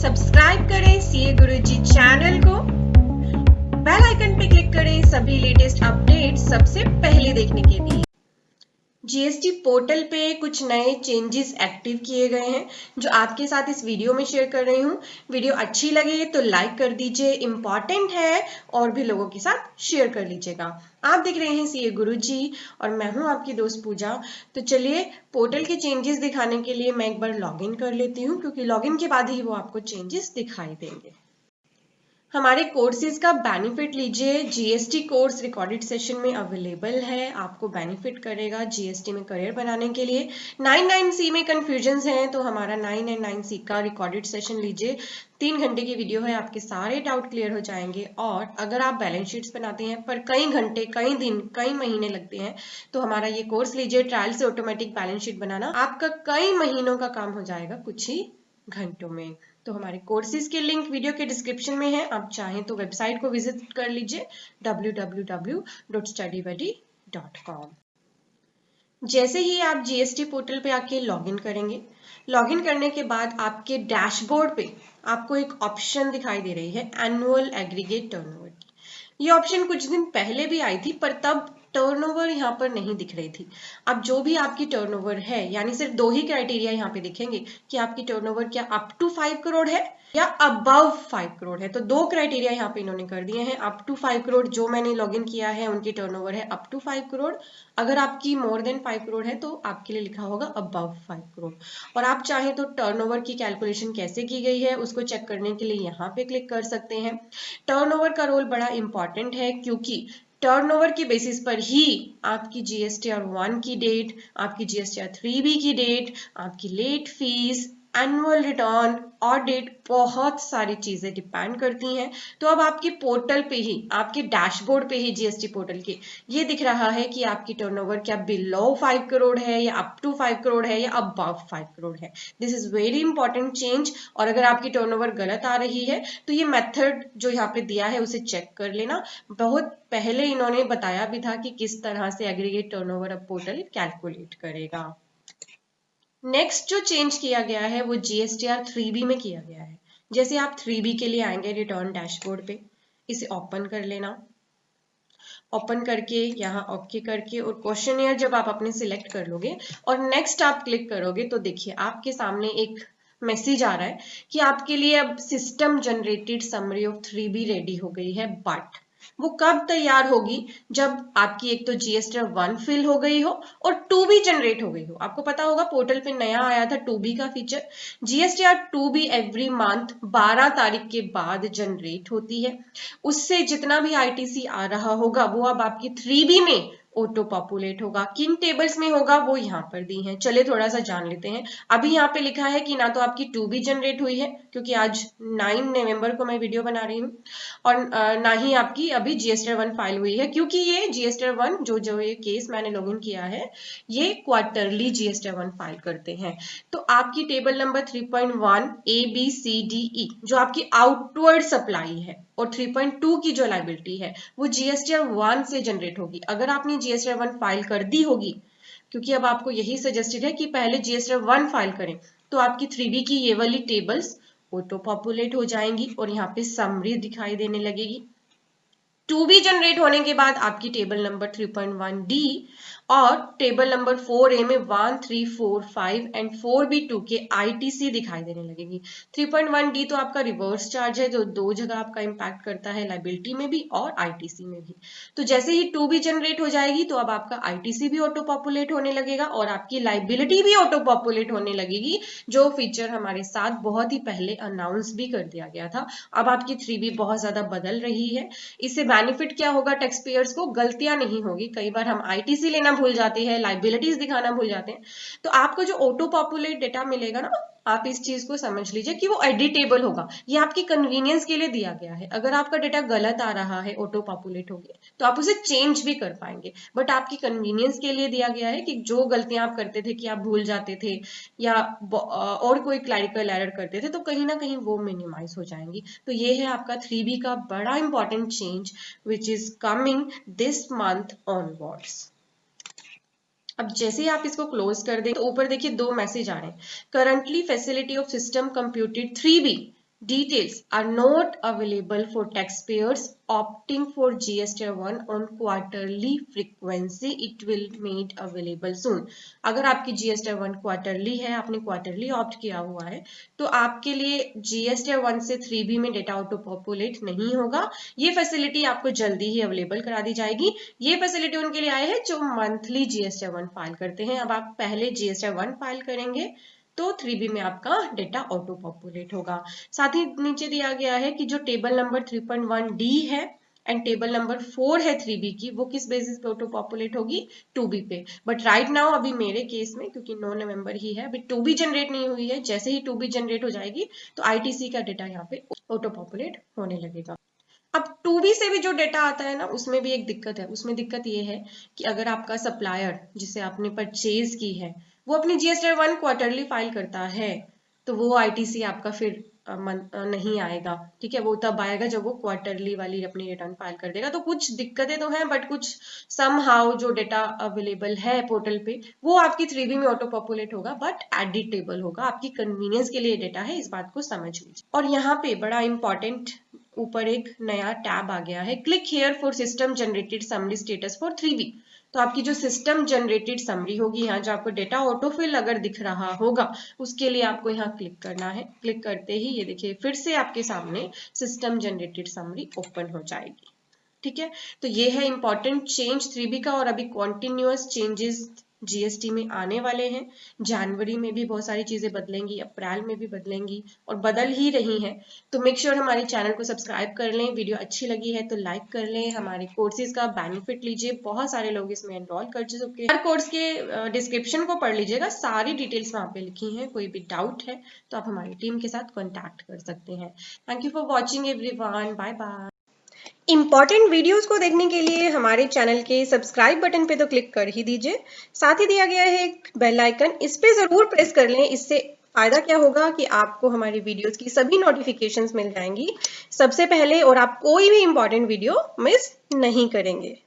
Subscribe करें CA गुरुजी channel को, bell icon पे क्लिक करें सभी लेटेस्ट अपडेट सबसे पहले देखने के लिए। जीएसटी पोर्टल पे कुछ नए चेंजेस एक्टिव किए गए हैं जो आपके साथ इस वीडियो में शेयर कर रही हूँ। वीडियो अच्छी लगे तो लाइक कर दीजिए, इम्पॉर्टेंट है, और भी लोगों के साथ शेयर कर लीजिएगा। आप देख रहे हैं सीए गुरुजी और मैं हूं आपकी दोस्त पूजा। तो चलिए पोर्टल के चेंजेस दिखाने के लिए मैं एक बार लॉगिन कर लेती हूँ, क्योंकि लॉगिन के बाद ही वो आपको चेंजेस दिखाई देंगे। हमारे कोर्सेज का बेनिफिट लीजिए। जीएसटी कोर्स रिकॉर्डेड सेशन में अवेलेबल है, आपको बेनिफिट करेगा जीएसटी में करियर बनाने के लिए। 99C में कंफ्यूजन्स हैं तो हमारा 999C का रिकॉर्डेड सेशन लीजिए। 3 घंटे की वीडियो है, आपके सारे डाउट क्लियर हो जाएंगे। और अगर आप बैलेंस शीट्स बनाते हैं पर कई घंटे, कई दिन, कई महीने लगते हैं तो हमारा ये कोर्स लीजिए, ट्रायल से ऑटोमेटिक बैलेंस शीट बनाना। आपका कई महीनों का काम हो जाएगा कुछ ही घंटों में। तो हमारे कोर्सेज के लिंक वीडियो के डिस्क्रिप्शन में है, आप चाहें तो वेबसाइट को विजिट कर लीजिए www.studybuddy.com। जैसे ही आप जीएसटी पोर्टल पे आके लॉगिन करेंगे, लॉगिन करने के बाद आपके डैशबोर्ड पे आपको एक ऑप्शन दिखाई दे रही है, एनुअल एग्रीगेट टर्नओवर। ये ऑप्शन कुछ दिन पहले भी आई थी पर तब टर्नओवर यहाँ पर नहीं दिख रही थी। अब जो भी आपकी टर्नओवर है, यानी सिर्फ 2 ही क्राइटेरिया यहाँ पे दिखेंगे कि आपकी टर्नओवर क्या अप टू 5 करोड़ है या अबव 5 करोड़ है। तो 2 क्राइटेरिया यहाँ पे इन्होंने कर दिए हैं। अप टू 5 करोड़ जो मैंने लॉगिन किया है उनकी टर्नओवर है अप टू 5 करोड़। अगर आपकी मोर देन 5 करोड़ है तो आपके लिए लिखा होगा अबव 5 करोड़। और आप चाहें तो टर्नओवर की कैलकुलेशन कैसे की गई है उसको चेक करने के लिए यहाँ पे क्लिक कर सकते हैं। टर्नओवर का रोल बड़ा इंपॉर्टेंट है, क्योंकि टर्नओवर के बेसिस पर ही आपकी जीएसटीआर 1 की डेट, आपकी जीएसटीआर 3B की डेट, आपकी late fees, annual return, audit, बहुत सारी चीजें डिपेंड करती हैं। तो अब आपके पोर्टल पे ही, आपके डैशबोर्ड पे ही जीएसटी पोर्टल के ये दिख रहा है कि आपकी टर्नओवर क्या बिलो 5 करोड़ है या अप टू 5 करोड़ है या अबव 5 करोड़ है। This is very important change. और अगर आपकी टर्नओवर गलत आ रही है तो ये मेथड जो यहाँ पे दिया है उसे चेक कर लेना। बहुत पहले इन्होंने बताया भी था कि किस तरह से एग्रीगेट टर्नओवर अब पोर्टल कैलकुलेट करेगा। नेक्स्ट जो चेंज किया गया है वो जीएसटीआर 3B में किया गया है। जैसे आप 3B के लिए आएंगे रिटर्न डैशबोर्ड पे, इसे ओपन कर लेना। ओपन करके यहाँ ओके करके और क्वेश्चनियर जब आप अपने सिलेक्ट कर लोगे और नेक्स्ट आप क्लिक करोगे तो देखिए आपके सामने एक मैसेज आ रहा है कि आपके लिए अब system generated summary of 3B ready हो गई है। बट वो कब तैयार होगी? जब आपकी एक तो जीएसटीआर 1 फिल हो गई हो और 2B जनरेट हो गई हो। आपको पता होगा पोर्टल पे नया आया था 2B का feature. GSTR 2B every month 12 तारीख के बाद जनरेट होती है। उससे जितना भी आईटीसी आ रहा होगा वो अब आपकी 3B में ऑटो पॉपुलेट होगा। किन टेबल्स में होगा वो यहाँ पर दी हैं, चले थोड़ा सा जान लेते हैं। अभी यहाँ पे लिखा है कि ना तो आपकी 2B जनरेट हुई है, क्योंकि आज 9 नवंबर को मैं वीडियो बना रही हूँ, और ना ही आपकी अभी जीएसटीआर 1 फाइल हुई है, क्योंकि ये जीएसटीआर 1 जो ये केस मैंने लॉगिन किया है ये क्वार्टरली जीएसटीआर 1 फाइल करते हैं। तो आपकी टेबल नंबर 3.1 ABCDE जो आपकी आउटवर्ड सप्लाई है और 3.2 की जो लाइबिलिटी है वो जीएसटीआर 1 से जनरेट होगी। अगर आपने जीएसटीआर 1 फाइल कर दी होगी, क्योंकि अब आपको यही सजेस्टेड है कि पहले जीएसटीआर 1 फाइल करें, तो आपकी 3B की ये वाली टेबल्स ऑटो पॉपुलेट हो जाएंगी और यहाँ पे समरी दिखाई देने लगेगी। 2B जनरेट होने के बाद आपकी टेबल नंबर 3.1D और टेबल नंबर 4A में 1, 3, 4, 5 एंड 4B2 के आईटीसी दिखाई देने लगेगी। 3.1D तो आपका रिवर्स चार्ज है जो 2 जगह आपका इंपैक्ट करता है, लाइबिलिटी में भी और आईटीसी में भी। तो जैसे ही 2B जनरेट हो जाएगी तो अब आपका आईटीसी भी ऑटो पॉपुलेट होने लगेगा और आपकी लाइबिलिटी भी ऑटो पॉपुलेट होने लगेगी, जो फीचर हमारे साथ बहुत ही पहले अनाउंस भी कर दिया गया था। अब आपकी 3B बहुत ज्यादा बदल रही है। इससे बेनिफिट क्या होगा टैक्स पेयर्स को? गलतियां नहीं होगी। कई बार हम आईटीसी लेना भूल जाते हैं, लाइबिलिटीज दिखाना भूल जाते हैं। तो आपको जो ऑटो पॉपुलेट डेटा मिलेगा ना, आप इस चीज को समझ लीजिए कि वो एडिटेबल होगा। ये आपकी कन्वीनियंस के लिए दिया गया है। अगर आपका डेटा गलत आ रहा है, ऑटो पॉपुलेट हो गया, तो आप उसे चेंज भी कर पाएंगे। बट आपकी कन्वीनियंस के लिए दिया गया है कि जो गलतियां आप करते थे कि आप भूल जाते थे या और कोई क्लैरिकल एरर करते थे, तो कहीं ना कहीं वो मिनिमाइज हो जाएंगी। तो ये है आपका 3B का बड़ा important change which is coming this month onwards. अब जैसे ही आप इसको क्लोज कर दें तो ऊपर देखिए 2 मैसेज आ रहे हैं। Currently facility of system computed 3B Details are not available for taxpayers opting for GST1 on quarterly frequency. It will made available soon. अगर आपकी GST1 क्वार्टरली है, आपने क्वार्टरली ऑप्ट किया हुआ है, तो आपके लिए GST1 से 3B में डेटा ऑटो पॉपुलेट नहीं होगा। ये फैसिलिटी आपको जल्दी ही अवेलेबल करा दी जाएगी। ये फैसिलिटी उनके लिए आए हैं जो मंथली GST1 फाइल करते हैं। अब आप पहले GST1 फाइल करेंगे तो 3B में आपका डेटा ऑटो पॉपुलेट होगा। साथ ही नीचे दिया गया है कि जो टेबल नंबर 3.1D है एंड टेबल नंबर 4 है 3B की, वो किस बेसिस पे ऑटो पॉपुलेट होगी, 2B पे। बट राइट नाउ अभी मेरे केस में, क्योंकि 9 नवंबर ही है, अभी 2B जनरेट नहीं हुई है। जैसे ही 2B जनरेट हो जाएगी तो ITC का डेटा यहाँ पे ऑटो पॉपुलेट होने लगेगा। अब 2B से भी जो डेटा आता है ना, उसमें भी एक दिक्कत है। उसमें दिक्कत ये है कि अगर आपका सप्लायर जिसे आपने परचेज की है वो अपनी GST1 क्वार्टरली फाइल करता है, तो वो ITC आपका फिर नहीं आएगा। ठीक है, वो तब आएगा जब वो क्वार्टरली वाली अपनी रिटर्न फाइल कर देगा। तो कुछ दिक्कतें तो हैं, बट कुछ समहाउ जो डेटा अवेलेबल है पोर्टल पे वो आपकी 3B में ऑटो पॉपुलेट होगा, बट एडिटेबल होगा। आपकी कन्वीनियंस के लिए डेटा है, इस बात को समझ लीजिए। और यहाँ पे बड़ा इंपॉर्टेंट ऊपर एक नया टैब आ गया है, click here for system generated summary status for 3B। तो आपकी जो सिस्टम जनरेटेड समरी होगी, यहाँ जो आपको डेटा ऑटोफिल अगर दिख रहा होगा, उसके लिए आपको यहाँ क्लिक करना है। क्लिक करते ही ये देखिए फिर से आपके सामने सिस्टम जनरेटेड समरी ओपन हो जाएगी। ठीक है, तो ये है इंपॉर्टेंट चेंज 3B का। और अभी कॉन्टिन्यूअस चेंजेस GST में आने वाले हैं। जनवरी में भी बहुत सारी चीजें बदलेंगी, अप्रैल में भी बदलेंगी और बदल ही रही हैं। तो मेक श्योर हमारे चैनल को सब्सक्राइब कर लें। वीडियो अच्छी लगी है तो लाइक कर लें। हमारे कोर्सेज का बेनिफिट लीजिए, बहुत सारे लोग इसमें एनरोल कर चुके हैं। हर कोर्स के डिस्क्रिप्शन को पढ़ लीजिएगा, सारी डिटेल्स वहाँ पे लिखी हैं। कोई भी डाउट है तो आप हमारी टीम के साथ कॉन्टैक्ट कर सकते हैं। Thank you for watching everyone, bye bye. Important videos को देखने के लिए हमारे चैनल के सब्सक्राइब बटन पे तो क्लिक कर ही दीजिए। साथ ही दिया गया है एक बेल आइकन, इस पे जरूर प्रेस कर लें। इससे फायदा क्या होगा कि आपको हमारी वीडियोस की सभी नोटिफिकेशंस मिल जाएंगी सबसे पहले, और आप कोई भी इंपॉर्टेंट वीडियो मिस नहीं करेंगे।